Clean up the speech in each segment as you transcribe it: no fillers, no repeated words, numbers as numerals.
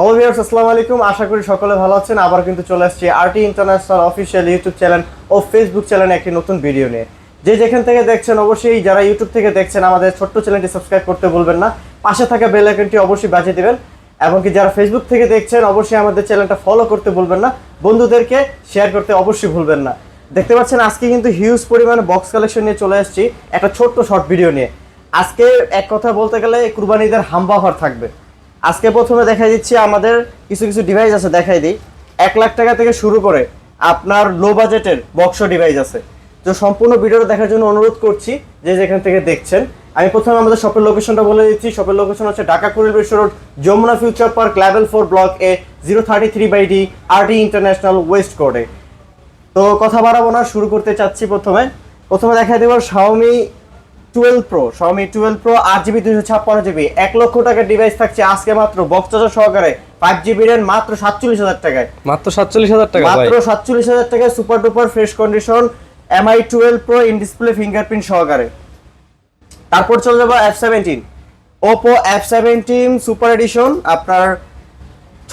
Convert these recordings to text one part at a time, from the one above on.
Hello viewers, আসসালামু আলাইকুম। আশা করি সকলে ভালো আছেন। আবার কিন্তু চলে আসছি RT International official YouTube channel ও ফেসবুক চ্যানেলে একটি নতুন ভিডিও নিয়ে। যে যেখান থেকে দেখছেন অবশ্যই যারা ইউটিউব থেকে দেখছেন আমাদের ছোট্ট চ্যানেলটি সাবস্ক্রাইব করতে ভুলবেন না, পাশে থাকা বেল আইকনটি অবশ্যই বাজিয়ে দিবেন। এবং কি যারা ফেসবুক থেকে দেখছেন অবশ্যই আমাদের চ্যানেলটা ফলো করতে ভুলবেন না, বন্ধুদেরকে শেয়ার করতে অবশ্যই ভুলবেন না। দেখতে পাচ্ছেন আজকে কিন্তু হিউজ পরিমাণে বক্স কালেকশন নিয়ে চলে আসছি একটা ছোট্ট শর্ট ভিডিও নিয়ে। আজকে এক কথা বলতে গেলে কুরবানি ঈদের হাম্বা অফার থাকবে। আজকে প্রথমে দেখাই দিচ্ছি আমাদের কিছু কিছু ডিভাইস আছে, দেখাই দিই। 1 লাখ টাকা থেকে শুরু করে আপনার লো বাজেটের বক্স ডিভাইস আছে। তো সম্পূর্ণ ভিডিওটা দেখার জন্য অনুরোধ করছি যে যেখান থেকে দেখছেন। আমি প্রথমে আমাদের শপের লোকেশনটা বলে দিচ্ছি। শপের লোকেশন হচ্ছে Dhaka Kuril Bishwa road, Jamuna future park, level 4 block A, 033/D, R T international west কোডে। তো কথা বাড়াবো না, শুরু করতে চাচ্ছি। প্রথমে দেখাই দেবো Xiaomi 12 Pro, Xiaomi 12 Pro 8GB 256GB, 1 লক্ষ টাকার ডিভাইস থাকছে আজকে মাত্র বক্স চার্জার সহকারে 5GB র্যাম মাত্র 47,000 টাকায়। মাত্র 47,000 টাকা ভাই, মাত্র 47,000 টাকায় super duper fresh condition MI 12 Pro in display fingerprint সহকারে। তারপর চলে যাবো F17, Oppo F17 super addition, আপনার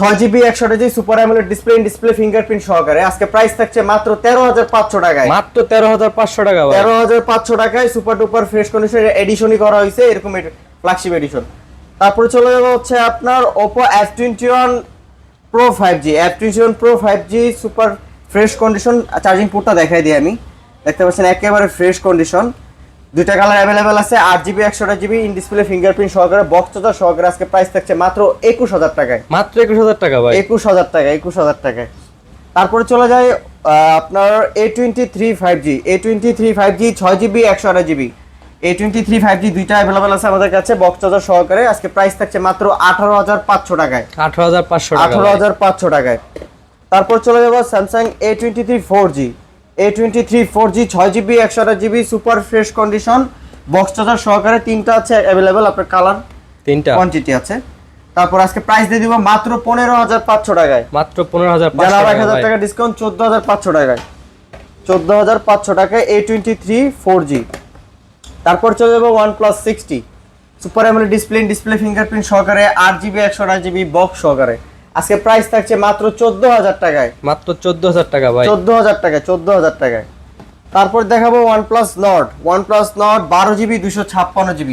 6GB 128GB super AMOLED display in display fingerprint সহকারে। আজকে প্রাইস থাকছে মাত্র 13,500 টাকায়। মাত্র 13,500 টাকা ভাই, 13,500 টাকায় সুপার ডুপার ফ্রেশ কন্ডিশন এডিশনই করা হয়েছে, এরকম ফ্ল্যাগশিপ এডিশন। তারপরে চলে যাবো হচ্ছে আপনার Oppo F21 Pro 5G, F21 Pro 5G super fresh condition. Charging পোর্টটা দেখাই দিই আমি। দেখতে পাচ্ছেন একেবারে ফ্রেশ কন্ডিশন। দুইটা কালার অ্যাভেলেবেল আছে, 8GB 128GB in display fingerprint সহকারে, বক্স চার্জার সহকারে। আজকে প্রাইস থাকছে মাত্র 21,000 টাকায়। মাত্র 21,000 টাকা ভাই, 21,000 টাকা, 21,000 টাকায়। তারপরে চলে যায় আপনার A23 5G, A23 5G 6GB 128GB, A23 5G দুইটা অ্যাভেলেবেল আছে আমাদের কাছে বক্স চার্জার সহকারে। আজকে প্রাইস থাকছে মাত্র 18,500 টাকায়। 18,500 টাকা, 18,500 টাকায়। তারপর চলে যাব Samsung A23 4G, A23 4G 6GB 128GB super fresh condition box charger সহকারে। তিনটা আছে অ্যাভেলেবেল, আপনার কালার তিনটা কোয়ান্টিটি আছে। তারপর আজকে প্রাইস দিয়ে দিব মাত্র 15,500 টাকায়। মাত্র 15,500 যারা টাকা 1,000 ভাই, টাকা ডিসকাউন্ট 14,500 টাকায়। 14,500 টাকায় A23 4G। তারপর চলে যাবো OnePlus 60 super AMOLED display fingerprint সহকারে, 8GB 128GB বক্স সহকারে। আজকে প্রাইস থাকছে মাত্র 14,000 টাকায়। মাত্র 14,000 টাকা ভাই, 14,000 টাকায়, 14,000 টাকায়। তারপর দেখাবো OnePlus Nord, OnePlus Nord 12GB 256GB,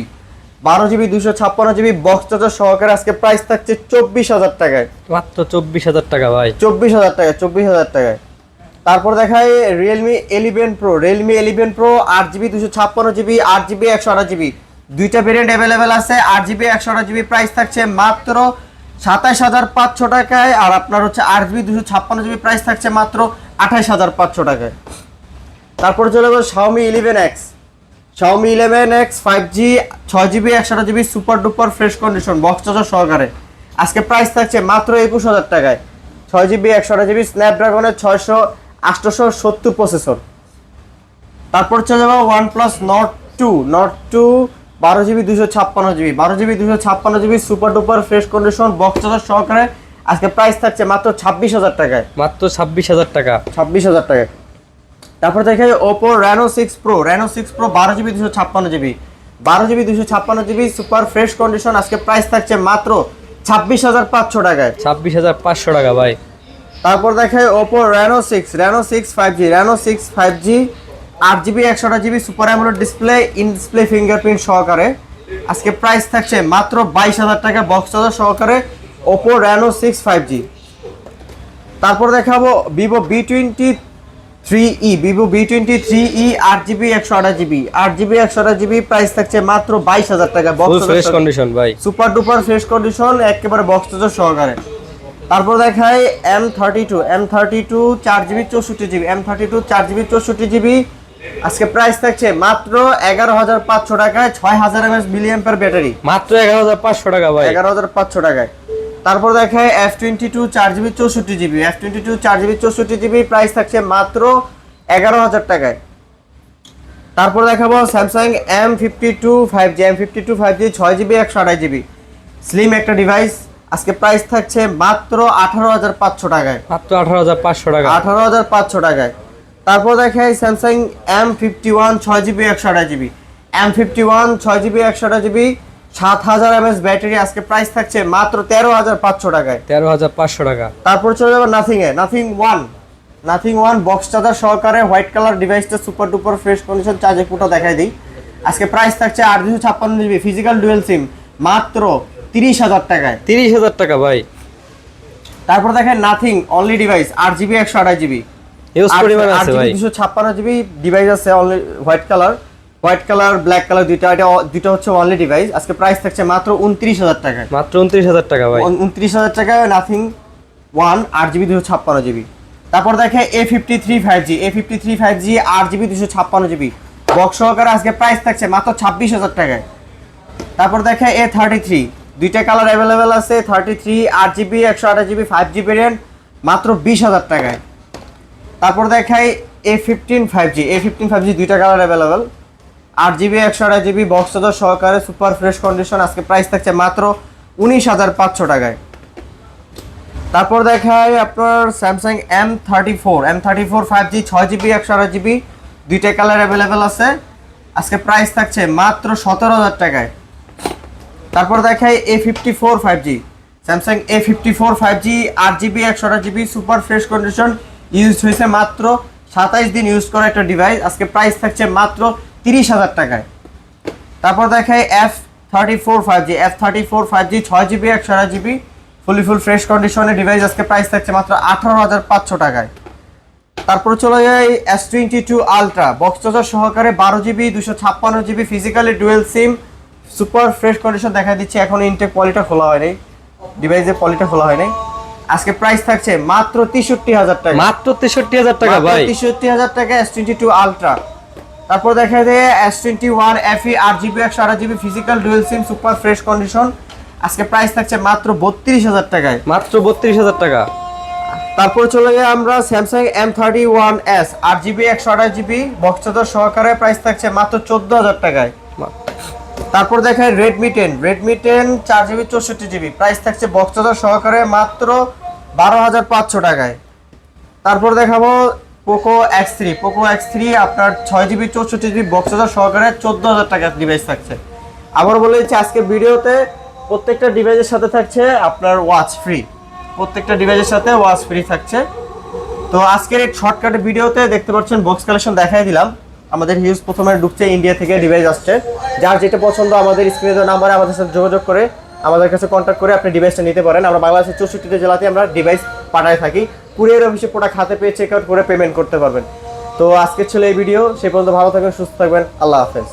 12GB 256GB box charger সহকারে। আজকে প্রাইস থাকছে 24,000 টাকায়। মাত্র 24,000 টাকা ভাই, 24,000 টাকায়, 24,000 টাকায়। তারপর দেখায় Realme 11 Pro, Realme 11 Pro 8GB 256GB, 8GB 128GB দুইটা ভেরিয়েন্ট অ্যাভেলেবেল আছে। 8GB 128GB প্রাইস থাকছে মাত্র 27,500 টাকায়। আর আপনার হচ্ছে 8GB 256GB প্রাইস থাকছে মাত্র 28,500 টাকায়। তারপর চলে যাবো Xiaomi 11X, Xiaomi 11X 5G 6GB 128GB super duper fresh condition box charger সহকারে। আজকে প্রাইস থাকছে মাত্র 21,000 টাকায়। 6GB 128GB স্ন্যাপড্রাগনের 870 processor. তারপর চলে যাবো OnePlus Nord 2, Nord 2 12GB 256GB, 12GB 256GB super duper fresh condition box charger সহকারে। আজকে প্রাইস থাকছে মাত্র 26,000 টাকায়। মাত্র 26,000 টাকা, 26,000 টাকায়। তারপর দেখাই Oppo Reno 6 Pro, Reno 6 Pro 12GB 256GB, 12GB 256GB super fresh condition. আজকে প্রাইস থাকছে মাত্র 26,500 টাকায়। 26,500 টাকা ভাই। তারপর দেখাই Oppo Reno 6 5G, Reno 6 5G 8GB 128GB super AMOLED display in display fingerprint সহকারে। আজকে প্রাইস থাকছে মাত্র 22,000 টাকা বক্স চার্জার সহকারে Oppo Reno 6 5G। তারপর দেখাবো Vivo V23e, Vivo V23e 8GB 128GB, 8GB 128GB price থাকছে মাত্র 22,000 টাকা বক্স ফ্রেশ কন্ডিশন ভাই, সুপার ডুপার ফ্রেশ কন্ডিশন একেবারে বক্স চার্জার সহকারে। তারপর দেখাই M32 4GB 64GB, M32 4GB 64GB আজকে প্রাইস থাকছে মাত্র 11,500 টাকায়। 6,000 mAh মিলিঅ্যাম্পিয়ার ব্যাটারি, মাত্র 11,500 টাকা ভাই, 11,500 টাকায়। তারপর দেখায় F22 4GB 64GB, F22 4GB 64GB price থাকছে মাত্র 11,000 টাকায়। তারপর দেখাবো Samsung M52 5G, M52 5G 6GB 128GB slim একটা ডিভাইস। আজকে প্রাইস থাকছে মাত্র 18,500 টাকায়। মাত্র 18,500 টাকা, 18,500 টাকায়। তারপর দেখাই Samsung M51 6GB 128GB, M51 6GB 128GB 7000 mAh battery, আজকে প্রাইস থাকছে মাত্র 13500 টাকায়। 13500 টাকা। তারপর চলে যাবে নাথিং ওয়ান বক্স চার্জার সহকারে হোয়াইট কালার ডিভাইসটা সুপার ডুপার ফ্রেশ কন্ডিশন, চার্জের পুরোটা দেখাই দিই। আজকে প্রাইস থাকছে 856 জিবি ফিজিক্যাল ডুয়েল সিম মাত্র 30000 টাকায়। 30000 টাকা ভাই। তারপর দেখেন nothing only device 8GB 128GB use পরিমাণ আছে ভাই। 256GB ডিভাইস আছে only white colour black colour দুইটা হচ্ছে অনলি ডিভাইস। আজকে প্রাইস থাকছে মাত্র 29000 টাকায়। মাত্র 29000 টাকা ভাই। 29000 টাকায় নাথিং ওয়ান 8GB 256GB। তারপর দেখে A53 5G 8GB 256GB box সহকারে আজকে প্রাইস থাকছে মাত্র 26000 টাকায়। তারপর দেখে A33 দুইটা কালার অ্যাভেলেবেল আছে, 33 8GB 128GB 5G ভেরিয়েন্ট মাত্র 20000 টাকায়। তারপর দেখাই A15 5G দুইটা colour available 8GB 128GB box charger সহকারে সুপার ফ্রেশ কন্ডিশন, আজকে প্রাইস থাকছে মাত্র 19500 টাকায়। তারপর দেখাই আপনার Samsung M34 5G 6GB 128GB দুইটা কালার অ্যাভেলেবেল আছে, আজকে প্রাইস থাকছে মাত্র 17000 টাকায়। তারপর দেখাই A54 5G Samsung A54 5G 8GB 128GB super fresh condition, use হয়েছে মাত্র 27 দিন ইউজ করা একটা ডিভাইস, আজকে প্রাইস থাকছে মাত্র 30000 টাকায়। তারপর দেখাই F34 5G 6GB 128GB full fresh কন্ডিশনের ডিভাইস, আজকে প্রাইস থাকছে মাত্র 18500 টাকায়। তারপর চলে যায় S22 আলট্রা বক্স চার্জার সহকারে 12GB 256GB physically dual SIM super fresh condition দেখা দিচ্ছে, এখন ইনটেক পলিটা খোলা হয়নি, ডিভাইসের পলিটা খোলা হয়নি, আজকে প্রাইস থাকছে মাত্র 63000 টাকা। মাত্র 63000 টাকা ভাই। 63000 টাকা S22 আলট্রা। তারপর দেখা যায় S21 FE 8GB 128GB physical dual SIM super fresh condition, আজকে প্রাইস থাকছে মাত্র 32000 টাকায়। মাত্র 32000 টাকা। তারপর চলে যাই আমরা Samsung M31s 8GB 128GB box charger সহকারে, প্রাইস থাকছে মাত্র 14000 টাকায়। তারপর দেখায় Redmi 10 4GB 64GB প্রাইস থাকছে বক্স চার্জার সহকারে মাত্র 12500 টাকায়। তারপর দেখাবো Poco X3 আপনার 6GB 64GB বক্স চার্জার সহকারে 14000 টাকা ডিভাইস থাকছে। আবার বলে দিচ্ছি আজকের ভিডিওতে প্রত্যেকটা ডিভাইসের সাথে থাকছে আপনার ওয়াচ ফ্রি, প্রত্যেকটা ডিভাইসের সাথে ওয়াচ ফ্রি থাকছে। তো আজকের এই শর্টকাট ভিডিওতে দেখতে পাচ্ছেন বক্স কালেকশন দেখাই দিলাম। আমাদের হিউজ প্রথমে ঢুকছে, ইন্ডিয়া থেকে ডিভাইস আসছে, যার যেটা পছন্দ আমাদের স্ক্রিনে দেওয়া নাম্বারে আমাদের সাথে যোগাযোগ করে আমাদের কাছে কন্ট্যাক্ট করে আপনি ডিভাইসটা নিতে পারেন। আমরা বাংলাদেশের 64টা জেলাতে আমরা ডিভাইস পাঠায় থাকি, কুরিয়ার অফিসে প্রোডাক্ট হাতে পেয়ে চেক আউট করে পেমেন্ট করতে পারবেন। তো আজকে ছিল এই ভিডিও, সেই পর্যন্ত ভালো থাকবেন, সুস্থ থাকবেন, আল্লাহ হাফেজ।